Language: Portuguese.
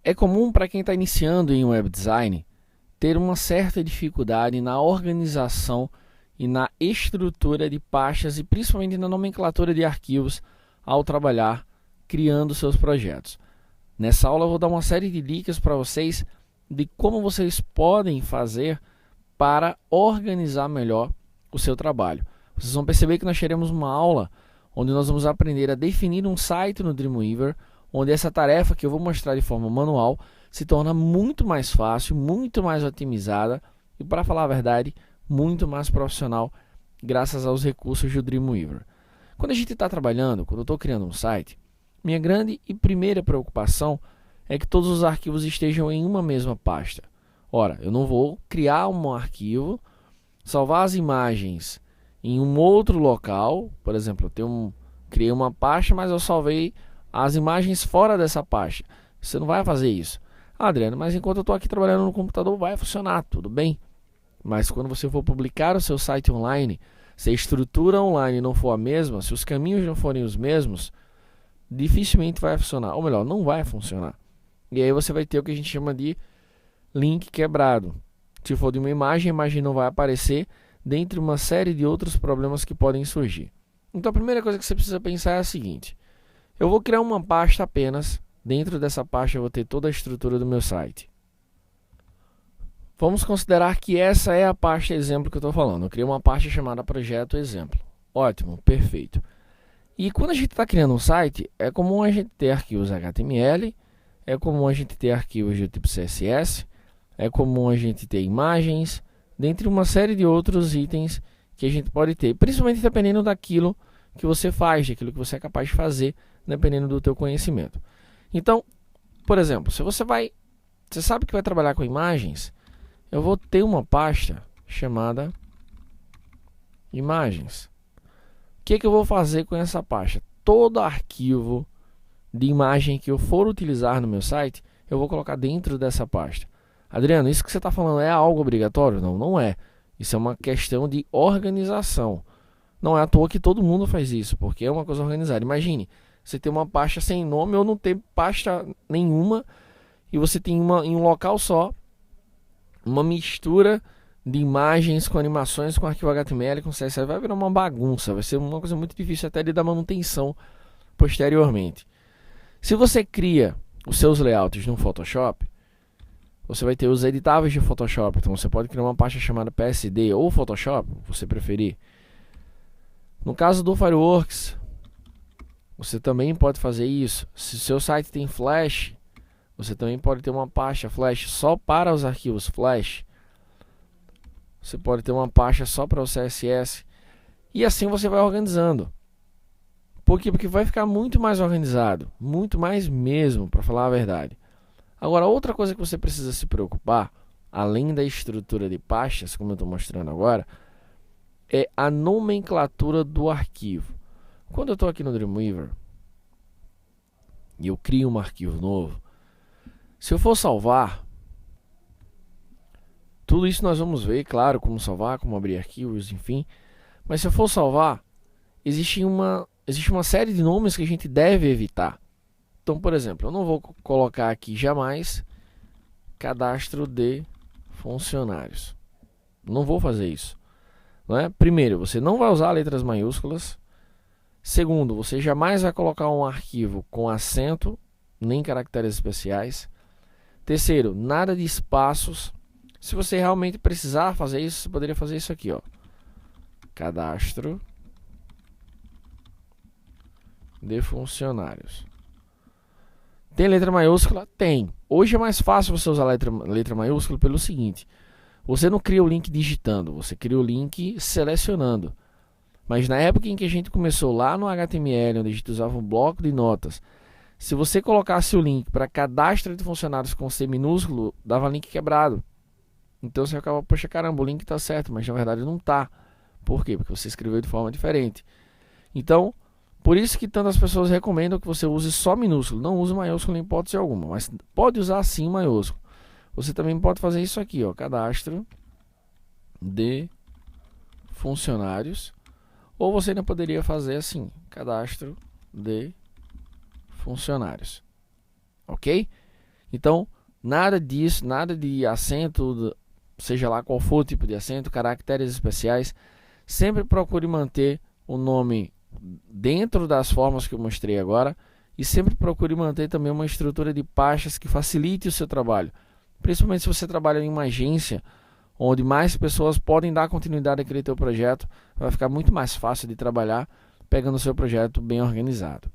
É comum para quem está iniciando em web design ter uma certa dificuldade na organização e na estrutura de pastas e principalmente na nomenclatura de arquivos ao trabalhar criando seus projetos. Nessa aula eu vou dar uma série de dicas para vocês de como vocês podem fazer para organizar melhor o seu trabalho. Vocês vão perceber que nós teremos uma aula onde nós vamos aprender a definir um site no Dreamweaver, onde essa tarefa que eu vou mostrar de forma manual se torna muito mais fácil, muito mais otimizada e, para falar a verdade, muito mais profissional graças aos recursos do Dreamweaver. Quando a gente está trabalhando, quando eu estou criando um site, minha grande e primeira preocupação é que todos os arquivos estejam em uma mesma pasta. Ora, eu não vou criar um arquivo, salvar as imagens em um outro local. Por exemplo, criei uma pasta, mas eu salvei as imagens fora dessa pasta. Você não vai fazer isso. Ah, Adriano, mas enquanto eu estou aqui trabalhando no computador vai funcionar, tudo bem. Mas quando você for publicar o seu site online, se a estrutura online não for a mesma, se os caminhos não forem os mesmos, dificilmente vai funcionar. Ou melhor, não vai funcionar. E aí você vai ter o que a gente chama de link quebrado. Se for de uma imagem, a imagem não vai aparecer, dentre uma série de outros problemas que podem surgir. Então a primeira coisa que você precisa pensar é a seguinte: eu vou criar uma pasta apenas, dentro dessa pasta eu vou ter toda a estrutura do meu site. Vamos considerar que essa é a pasta exemplo que eu estou falando. Eu criei uma pasta chamada projeto exemplo. Ótimo, perfeito. E quando a gente está criando um site, é comum a gente ter arquivos HTML, é comum a gente ter arquivos do tipo CSS, é comum a gente ter imagens, dentre uma série de outros itens que a gente pode ter, principalmente dependendo daquilo que você faz, daquilo que você é capaz de fazer, dependendo do teu conhecimento. Então, por exemplo, se você sabe que vai trabalhar com imagens, eu vou ter uma pasta chamada imagens. O que eu vou fazer com essa pasta? Todo arquivo de imagem que eu for utilizar no meu site, eu vou colocar dentro dessa pasta. Adriano, isso que você está falando é algo obrigatório? Não, não é. Isso é uma questão de organização. Não é à toa que todo mundo faz isso, porque é uma coisa organizada. Imagine, você ter uma pasta sem nome ou não ter pasta nenhuma e você tem em um local só uma mistura de imagens com animações, com arquivo HTML, com CSS. Vai virar uma bagunça, vai ser uma coisa muito difícil até de dar manutenção posteriormente. Se você cria os seus layouts no Photoshop, você vai ter os editáveis de Photoshop. Então você pode criar uma pasta chamada PSD ou Photoshop, se você preferir. No caso do Fireworks, você também pode fazer isso. Se o seu site tem Flash, você também pode ter uma pasta Flash só para os arquivos Flash. Você pode ter uma pasta só para o CSS. E assim você vai organizando. Por quê? Porque vai ficar muito mais organizado. Muito mais mesmo, para falar a verdade. Agora, outra coisa que você precisa se preocupar, além da estrutura de pastas, como eu estou mostrando agora, é a nomenclatura do arquivo. Quando eu estou aqui no Dreamweaver e eu crio um arquivo novo, se eu for salvar, tudo isso nós vamos ver, claro, como salvar, como abrir arquivos, enfim. Mas se eu for salvar, existe uma série de nomes que a gente deve evitar. Então, por exemplo, eu não vou colocar aqui jamais cadastro de funcionários. Não vou fazer isso. Não é? Primeiro, você não vai usar letras maiúsculas. Segundo, você jamais vai colocar um arquivo com acento, nem caracteres especiais. Terceiro, nada de espaços. Se você realmente precisar fazer isso, você poderia fazer isso aqui, ó. Cadastro de funcionários. Tem letra maiúscula? Tem. Hoje é mais fácil você usar letra maiúscula pelo seguinte: você não cria o link digitando, você cria o link selecionando. Mas na época em que a gente começou lá no HTML, onde a gente usava um bloco de notas, se você colocasse o link para cadastro de funcionários com C minúsculo, dava link quebrado. Então você acaba, poxa, caramba, o link está certo, mas na verdade não está. Por quê? Porque você escreveu de forma diferente. Então, por isso que tantas pessoas recomendam que você use só minúsculo. Não use maiúsculo em hipótese alguma, mas pode usar sim maiúsculo. Você também pode fazer isso aqui, ó, cadastro de funcionários. Ou você ainda poderia fazer assim, cadastro de funcionários. Ok? Então, nada disso, nada de acento, seja lá qual for o tipo de acento, caracteres especiais. Sempre procure manter o nome dentro das formas que eu mostrei agora e sempre procure manter também uma estrutura de pastas que facilite o seu trabalho. Principalmente se você trabalha em uma agência onde mais pessoas podem dar continuidade àquele teu projeto, vai ficar muito mais fácil de trabalhar pegando o seu projeto bem organizado.